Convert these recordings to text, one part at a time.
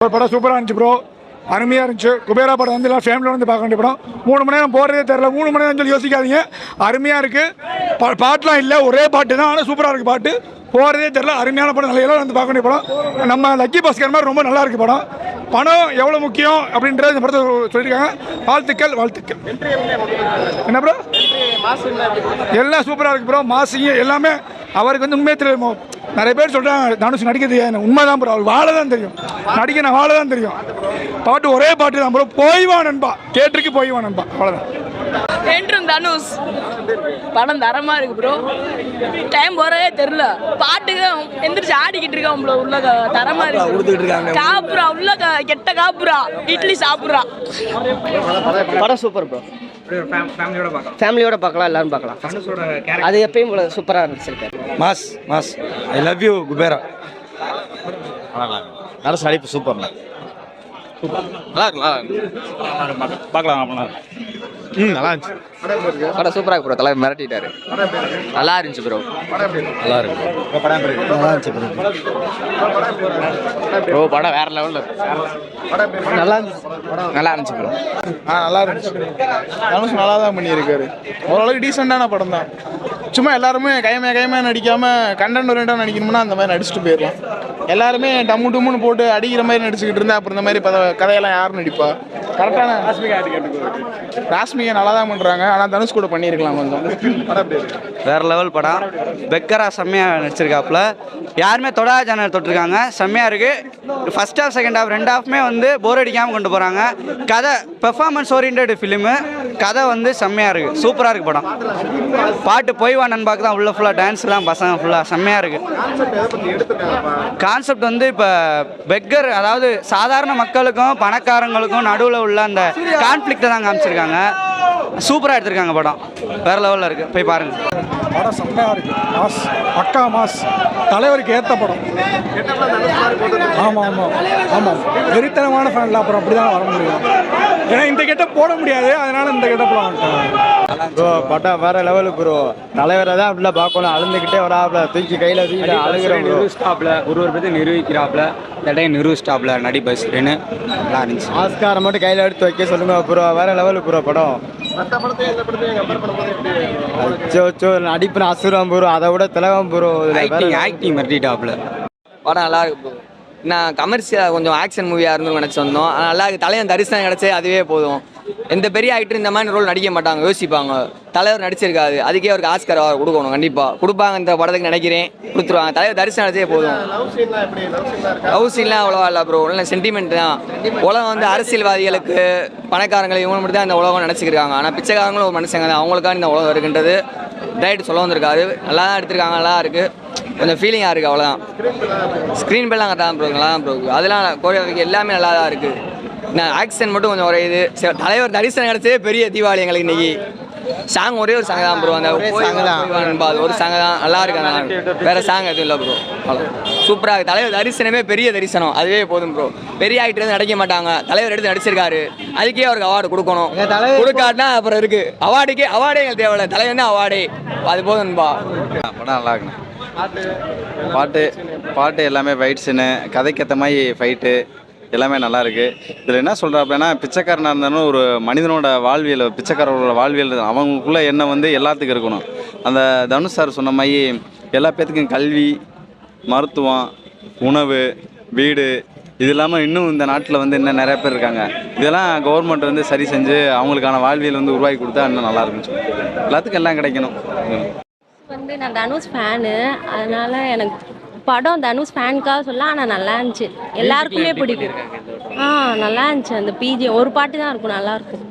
ஒரு படம் சூப்பராக இருந்துச்சு ப்ரோ, அருமையாக இருந்துச்சு. குபேரா படம் வந்து எல்லாம் ஃபேமிலியோட வந்து பார்க்க வேண்டிய படம். 3 மணி நேரம் போகிறதே தெரில, 3 மணி நேரம் சொல்லி யோசிக்காதீங்க. அருமையாக இருக்குது. பாட்டுலாம் இல்லை, ஒரே பாட்டு தான், ஆனால் சூப்பராக இருக்குது பாட்டு. போகிறதே தெரில, அருமையான படம், நல்லா எல்லாம் வந்து பார்க்க வேண்டிய படம். நம்ம லக்கி பாஸ்கர் மாதிரி ரொம்ப நல்லா இருக்குது படம். பணம் எவ்வளோ முக்கியம் அப்படின்றத இந்த படத்தை சொல்லியிருக்காங்க. வாழ்த்துக்கள் வாழ்த்துக்கள். என்ன ப்ரோ, எல்லாம் சூப்பராக இருக்குது ப்ரோ. மாசிங்க எல்லாமே அவருக்கு வந்து உண்மையே தெரியுமோ. நிறைய பேர் சொல்கிறாங்க தனுஷ் நடிக்கிறது உண்மை தான் ப்ரோ, அவர் வாழ தான் தெரியும், நடிக்க நான் வாழ தான் தெரியும். பாட்டு ஒரே பாட்டு தான் ப்ரோ, போய்வா நண்பா, கேட்டிருக்கு போய்வா நண்பா, அவ்வளோதான். என்றும் தனுஷ் படம் தரமா இருக்கு ப்ரோ. டைம் போறதே தெரியல, பாட்டுக்கு எந்திரிச்சு ஆடிக்கிட்டு இருக்கான் ப்ரோ. உள்ள தரமா இருக்கு. காப்புரா உள்ள கெட்ட காப்புரா இட்லி சாப்பிட்றா. படம் சூப்பர் ப்ரோ. ஃபேமிலியோட பார்க்கலாம், எல்லாரும் பார்க்கலாம். அது எப்பயும் போல சூப்பராக இருந்துச்சு. Mass mass. I love you Kubera. நல்ல நடிப்பு, சூப்பர். நல்லா பார்க்கலாம். நல்லா இருந்துச்சு படம். சூப்பராக இருக்கு ப்ரோ. தலைவர் மிரட்டிட்டாரு. நல்லா இருந்துச்சு ப்ரோ. நல்லா இருக்கு நல்லா இருந்துச்சு ப்ரோ. படம் வேற லெவலில் நல்லா இருந்துச்சு. நல்லா இருந்துச்சு ப்ரோ. நல்லா இருந்துச்சு. தனுஷ் நல்லா தான் பண்ணியிருக்காரு. ஓரளவுக்கு டீசெண்டான படம் தான். சும்மா எல்லாருமே கைமையாக நடிக்காமல் கண்டென்ட் ஓரியண்டாக நடிக்கணும்னா அந்த மாதிரி நடிச்சுட்டு போயிடலாம். எல்லாருமே டம்மு டும்முன்னு போட்டு அடிக்கிற மாதிரி நடிச்சுக்கிட்டு இருந்தா அப்புறம் இந்த மாதிரி கதையெல்லாம் யார் நடிப்பா? கரெக்டான ராஸ்மிகா நல்லா தான் பண்ணுறாங்க, ஆனால் தனுஷ் கூட பண்ணியிருக்கலாம் கொஞ்சம். வேற லெவல் படம். பெக்கரா செம்மையாக நடிச்சிருக்காப்புல. யாருமே தொடாத சேனல் தொட்டிருக்காங்க, செம்மையாக இருக்குது. ஃபர்ஸ்ட் ஹாஃப் செகண்ட் ஹாஃப் 2 ஹாஃப்மே வந்து போர் அடிக்காமல் கொண்டு போகிறாங்க. கதை பெர்ஃபார்மன்ஸ் ஓரியன்ட் ஃபிலிமு. கதை வந்து செம்மையாக இருக்குது, சூப்பராக இருக்குது படம். பாட்டு போய்வா நண்பாக்கு தான் உள்ள ஃபுல்லாக டான்ஸ்லாம் பசங்க ஃபுல்லாக செம்மையாக இருக்குது. கான்செப்ட் வந்து இப்போ பெக்கர், அதாவது சாதாரண மக்களுக்கும் பணக்காரங்களுக்கும் நடுவில் உள்ள அந்த கான்ஃப்ளிக்டை தான் காமிச்சிருக்காங்க. சூப்பராக எடுத்திருக்காங்க படம், வேற லெவலில் இருக்குது, போய் பாருங்க. படம் செம்மையாக இருக்குது, மாஸ், பக்கா மாஸ். தலைவருக்கு ஏற்ற படம். ஆமாம் ஆமாம் ஆமாம், வெறித்தனமான ஃபேன்ல அப்புறம் அப்படி தான் வர முடியும். ஏன்னா இந்த கெட்டப் போட முடியாது, அதனால இந்த கெட்டப்லாம் வந்துட்டாங்க ப்ரோ. படம் வேற லெவலு ப்ரோ. தலைவரை தான் அப்படிலாம் பார்க்கணும், அழுந்துக்கிட்டே வராப்புல, தூக்கி கையில் தூக்கி அழுகிறோம். நிரூபிஸ்டாப்ல ஒரு பற்றி நிரூபிக்கிறாப்புல, இடையே நிரூபிஸ்டாப்ல நடிபஸ்ன்னு நல்லா இருந்துச்சு. ஆஸ்காரை மட்டும் கையில் எடுத்து வைக்க சொல்லுங்க ப்ரோ, வேற லெவலு ப்ரோ படம். அச்சோ நடிப்பு அசுரம் ப்ரோ, அதை விட திலகம் ப்ரோ. ஆக்டிங் மிரட்டிட்டாப்ல. படம் நல்லா இருக்கு ப்ரோ. நான் கமர்ஷியலாக கொஞ்சம் ஆக்ஷன் மூவியாக இருந்து நினச்சி வந்தோம். நல்லா இருக்குது. தலைவன் தரிசனம் கிடச்சி அதுவே போதும். எந்த பெரிய ஆக்டர் இந்த மாதிரி ரோல் நடிக்க மாட்டாங்க, யோசிப்பாங்க. தலைவர் நடிச்சிருக்காது, அதுக்கே அவருக்கு ஆஸ்கர் கொடுக்கணும், கண்டிப்பாக கொடுப்பாங்க இந்த படத்துக்கு நினைக்கிறேன், கொடுத்துருவாங்க. தலைவர் தரிசனம் நடிச்சே போதும். லவ் சீன்லாம் அவ்வளோவா இல்லை ப்ரோ, இல்லை சென்டிமெண்ட் தான். உலகம் வந்து அரசியல்வாதிகளுக்கு பணக்காரங்களை இவங்க மட்டும் தான் இந்த உலகம் நினச்சிக்கிறாங்க. ஆனால் பிச்சைக்காரங்களும் ஒரு மனுஷங்க தான், அவங்களுக்காக இந்த உலகம் இருக்குன்றது டைரக்ட் சொல்ல வந்திருக்காரு. நல்லா தான் எடுத்திருக்காங்க, நல்லா இருக்குது, கொஞ்சம் ஃபீலிங்காக இருக்குது, அவ்வளோதான். ஸ்க்ரீன் பேலாம் கரெக்டாக ப்ரோ, நல்லா தான் ப்ரோ. அதெல்லாம் கோரியோகிராஃபி எல்லாமே நல்லா தான் இருக்குது. நான் ஆக்ஷன் மட்டும் கொஞ்சம் குறையுது. தலைவர் தரிசனம் கிடச்சதே பெரிய தீபாவளி எங்களுக்கு இன்னைக்கு. சாங் ஒரே ஒரு சாங் தான் ப்ரோ, அந்த அது ஒரு சாங் தான், நல்லா இருக்கு. வேற சாங் எதுவும் இல்லை ப்ரோ, அவ்வளோ சூப்பராக இருக்குது. தலைவர் தரிசனமே பெரிய தரிசனம், அதுவே போதும் ப்ரோ. பெரிய ஆக்டர் வந்து நடிக்க மாட்டாங்க, தலைவர் எடுத்து நடிச்சிருக்காரு, அதுக்கே அவருக்கு அவார்டு கொடுக்கணும். கொடுக்காட்டினா அப்புறம் இருக்கு அவார்டே எங்களுக்கு தேவையில்லை, தலைவர் தான் அவார்டே, அது போதும்பா. படம் நல்லா இருக்குண்ணா. பாட்டு எல்லாமே ஃபைட்ஸுன்னு, கதைக்கேற்ற மாதிரி ஃபைட்டு எல்லாமே நல்லா இருக்குது. இதில் என்ன சொல்கிறாப்புலன்னா, பிச்சைக்காரனாக இருந்தாலும் ஒரு மனிதனோட வாழ்வியல், பிச்சைக்காரரோட வாழ்வியல் அவங்களுக்குள்ள எண்ணம் வந்து எல்லாத்துக்கும் இருக்கணும். அந்த தனுஷ் சார் சொன்ன மாதிரி எல்லா பேர்த்துக்கும் கல்வி, மருத்துவம், உணவு, வீடு, இது இல்லாமல் இன்னும் இந்த நாட்டில் வந்து இன்னும் நிறைய பேர் இருக்காங்க. இதெல்லாம் கவர்மெண்ட் வந்து சரி செஞ்சு அவங்களுக்கான வாழ்வியல் வந்து உருவாக்கி கொடுத்தா இன்னும் நல்லா இருக்குன்னு சொல்லி எல்லாத்துக்கும் எல்லாம் கிடைக்கணும். வந்து நான் தனுஷ் ஃபேனு, அதனால எனக்கு படம் தனுஷ் ஃபேனுக்காக சொல்ல, ஆனால் நல்லா இருந்துச்சு, எல்லாருக்குமே பிடிக்கும். நல்லா இருந்துச்சு. அந்த பிஜி ஒரு பாட்டு தான் இருக்கும், நல்லா இருக்கும்.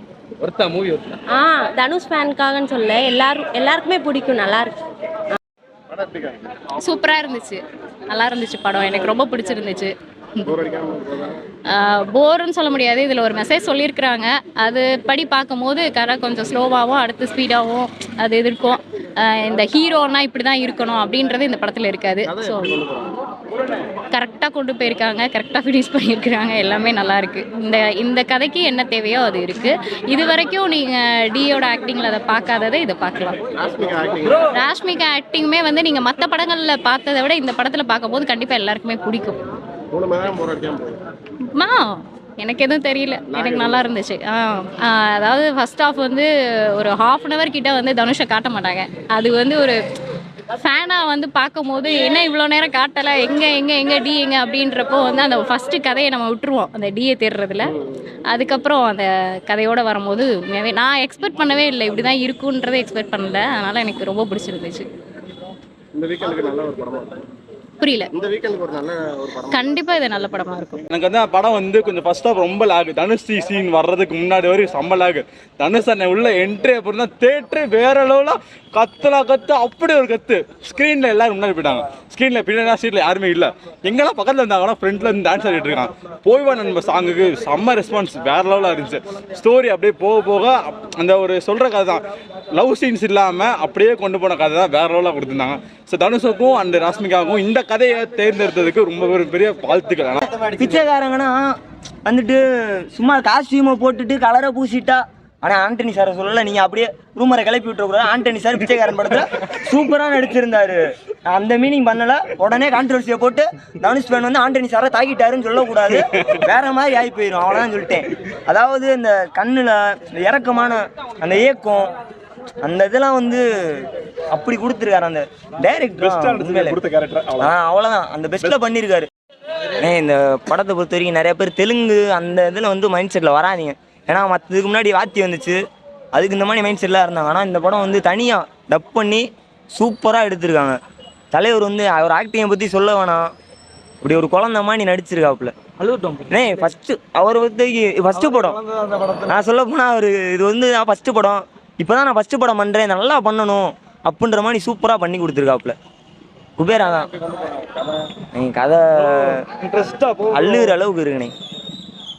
தனுஷ் ஃபேனுக்காகன்னு சொல்ல, எல்லாருக்குமே பிடிக்கும், நல்லா இருக்கு. சூப்பராக இருந்துச்சு, நல்லா இருந்துச்சு படம், எனக்கு ரொம்ப பிடிச்சிருந்துச்சு. போர்னு சொல்ல முடியாது, இதில் ஒரு மெசேஜ் சொல்லியிருக்கிறாங்க, அது படி பார்க்கும்போது கதை கொஞ்சம் ஸ்லோவாகவும் அடுத்து ஸ்பீடாகவும் அது இருக்கும். இந்த ஹீரோனா இப்படி தான் இருக்கணும் அப்படின்றது இந்த படத்தில் இருக்காது. ஸோ கரெக்டாக கொண்டு போயிருக்காங்க, கரெக்டாக ஃபினிஷ் பண்ணியிருக்கிறாங்க, எல்லாமே நல்லா இருக்குது. இந்த கதைக்கு என்ன தேவையோ அது இருக்குது. இது வரைக்கும் நீங்கள் டியோட ஆக்டிங்கில் அதை பார்க்காததை இதை பார்க்கலாம். ராஷ்மிகா ஆக்டிங்குமே வந்து நீங்கள் மற்ற படங்களில் பார்த்ததை விட இந்த படத்தில் பார்க்கும்போது கண்டிப்பாக எல்லாருக்குமே பிடிக்கும். எனக்கு எதுவும் தெரியல, எனக்கு நல்லா இருந்துச்சு. அதாவது ஃபர்ஸ்ட் ஹாஃப் வந்து ஒரு ½ அன் ஹவர் கிட்ட வந்து தனுஷை காட்ட மாட்டாங்க. அது வந்து ஒரு ஃபேனாக வந்து பார்க்கும்போது என்ன இவ்வளோ நேரம் காட்டலை, எங்கே டி எங்கே அப்படின்றப்போ வந்து அந்த ஃபஸ்ட்டு கதையை நம்ம விட்டுருவோம் அந்த டியை தேடுறதுல. அதுக்கப்புறம் அந்த கதையோடு வரும்போது நான் எக்ஸ்பெக்ட் பண்ணவே இல்லை, இப்படி தான் இருக்குன்றதை எக்ஸ்பெக்ட் பண்ணல. அதனால் எனக்கு ரொம்ப பிடிச்சிருந்துச்சு. இந்த வீக்கெண்டுக்கு நல்ல ஒரு படமா புரியல. இந்த வீக்கெண்டுக்கு ஒரு நல்ல ஒரு படம் கண்டிப்பா இது நல்ல படமா இருக்கும். எனக்கு வந்து படம் வந்து கொஞ்சம் ஃபர்ஸ்ட் ஆஃப் ரொம்ப லாகு. தனுஷ் சீன் வர்றதுக்கு முன்னாடி வரைக்கும் செம்ம லாகு. தனுஷ் அண்ணன் உள்ள என்ட்ரி அப்புறம் தான் தேட்டரே வேற லெவலாக கத்து அப்படி ஒரு கத்து. ஸ்க்ரீனில் எல்லாரும் முன்னாடி போயிட்டாங்க. ஸ்க்ரீனில் பின்னாடி சீட்டில் யாருமே இல்லை. எங்கெல்லாம் பக்கத்தில் இருந்தாங்கன்னா ஃப்ரண்ட்டில் இருந்து டான்ஸ் ஆடிட்டு இருக்காங்க. போய்வா நண்பர் சாங்குக்கு செம்ம ரெஸ்பான்ஸ் வேற லெவலாக இருந்துச்சு. ஸ்டோரி அப்படியே போக அந்த ஒரு சொல்கிற கதை தான், லவ் சீன்ஸ் இல்லாமல் அப்படியே கொண்டு போன கதை தான் வேற லெவலாக கொடுத்துருந்தாங்க. ஸோ தனுஷுக்கும் அண்ட் ராஷ்மிகாவுக்கும் இந்த கதையை தேர்ந்தெடுத்ததுக்கு ரொம்ப பெரிய வாழ்த்துக்கள். ஆனால் பிச்சைக்காரங்கன்னா வந்துட்டு சும்மா காஸ்டியூமை போட்டுட்டு கலரை பூசிட்டா, ஆனால் ஆண்டனி சாரை சொல்லலை, நீங்கள் அப்படியே ரூமரை கிளப்பி விட்டுறக்கூடாது. ஆண்டனி சார் பிச்சைக்காரன் படத்தில் சூப்பராக நடிச்சிருந்தாரு. அந்த மீனிங் பண்ணலை. உடனே கான்ட்ரவர்சியை போட்டு தனுஷ் ஃபேன் வந்து ஆண்டனி சாரை தாக்கிட்டாருன்னு சொல்லக்கூடாது, வேற மாதிரி ஆகி போயிடும். அவ்வளோதான் சொல்லிட்டேன். அதாவது இந்த கண்ணில் இந்த இறக்கமான அந்த ஏக்கம், அந்த இதெல்லாம் வந்து அப்படி கொடுத்துருக்காரு அந்த டைரக்டர். அவ்வளோதான், அந்த பெஸ்ட்டில் பண்ணியிருக்காரு. இந்த படத்தை பொறுத்த வரைக்கும் நிறைய பேர் தெலுங்கு அந்த இதில் வந்து மைண்ட் செட்டில் வராதிங்க. ஏன்னா மற்றதுக்கு முன்னாடி வாத்தி வந்துச்சு, அதுக்கு இந்த மாதிரி மைண்ட் செட்டில் இருந்தாங்க. ஆனால் இந்த படம் வந்து தனியாக டப் பண்ணி சூப்பராக எடுத்திருக்காங்க. தலைவர் வந்து அவர் ஆக்டிங்கை பற்றி சொல்ல வேணாம், இப்படி ஒரு குழந்த மாதிரி நடிச்சிருக்காப்புல. ஃபஸ்ட்டு அவர் வந்து ஃபஸ்ட்டு படம் நான் சொல்ல போனால் அவர் இது வந்து நான் ஃபஸ்ட்டு படம், இப்போ தான் நான் ஃபஸ்ட்டு படம் பண்ணுறேன், நல்லா பண்ணணும் அப்படின்ற மாதிரி சூப்பராக பண்ணி கொடுத்துருக்காப்புல. குபேரா தான் நீங்கள் கதை அழுகிற அளவுக்கு இருக்குண்ணே.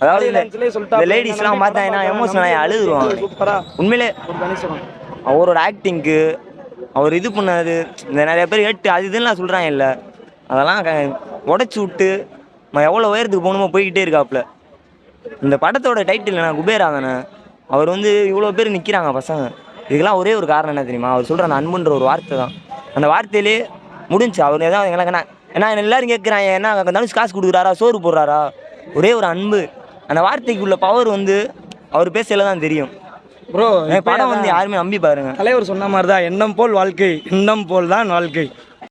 அதாவது இந்த லேடிஸ்லாம் பார்த்தாங்கன்னா எமோஷனலாக அழுதுருவாங்க. உண்மையிலே அவரோட ஆக்டிங்க்கு அவர் இது பண்ணாரு. இந்த நிறைய பேர் கேட்டு அது இதுன்னு சொல்கிறாங்க இல்லை, அதெல்லாம் உடச்சி விட்டு எவ்வளோ உயரத்துக்கு போகணுமோ போய்கிட்டே இருக்காப்புல. இந்த படத்தோட டைட்டில் நான் குபேரா தானே. அவர் வந்து இவ்வளோ பேர் நிற்கிறாங்க பசங்க, இதுக்கெல்லாம் ஒரே ஒரு காரணம் என்ன தெரியுமா? அவர் சொல்கிற அந்த அன்புன்ற ஒரு வார்த்தை தான். அந்த வார்த்தையிலே முடிஞ்சு அவர் எதாவது எங்களுக்கு ஏன்னா எல்லோரும் கேட்குறாங்க, என்ன தனுஷ் காசு கொடுக்குறாரா, சோறு போடுறாரா? ஒரே ஒரு அன்பு, அந்த வார்த்தைக்குள்ள பவர் வந்து அவர் பேசல தான் தெரியும். ப்ரோ படம் வந்து யாருமே நம்பி பாருங்க. தலைவர் சொன்ன மாதிரி தான், எண்ணம் போல் வாழ்க்கை, எண்ணம் போல் தான் வாழ்க்கை.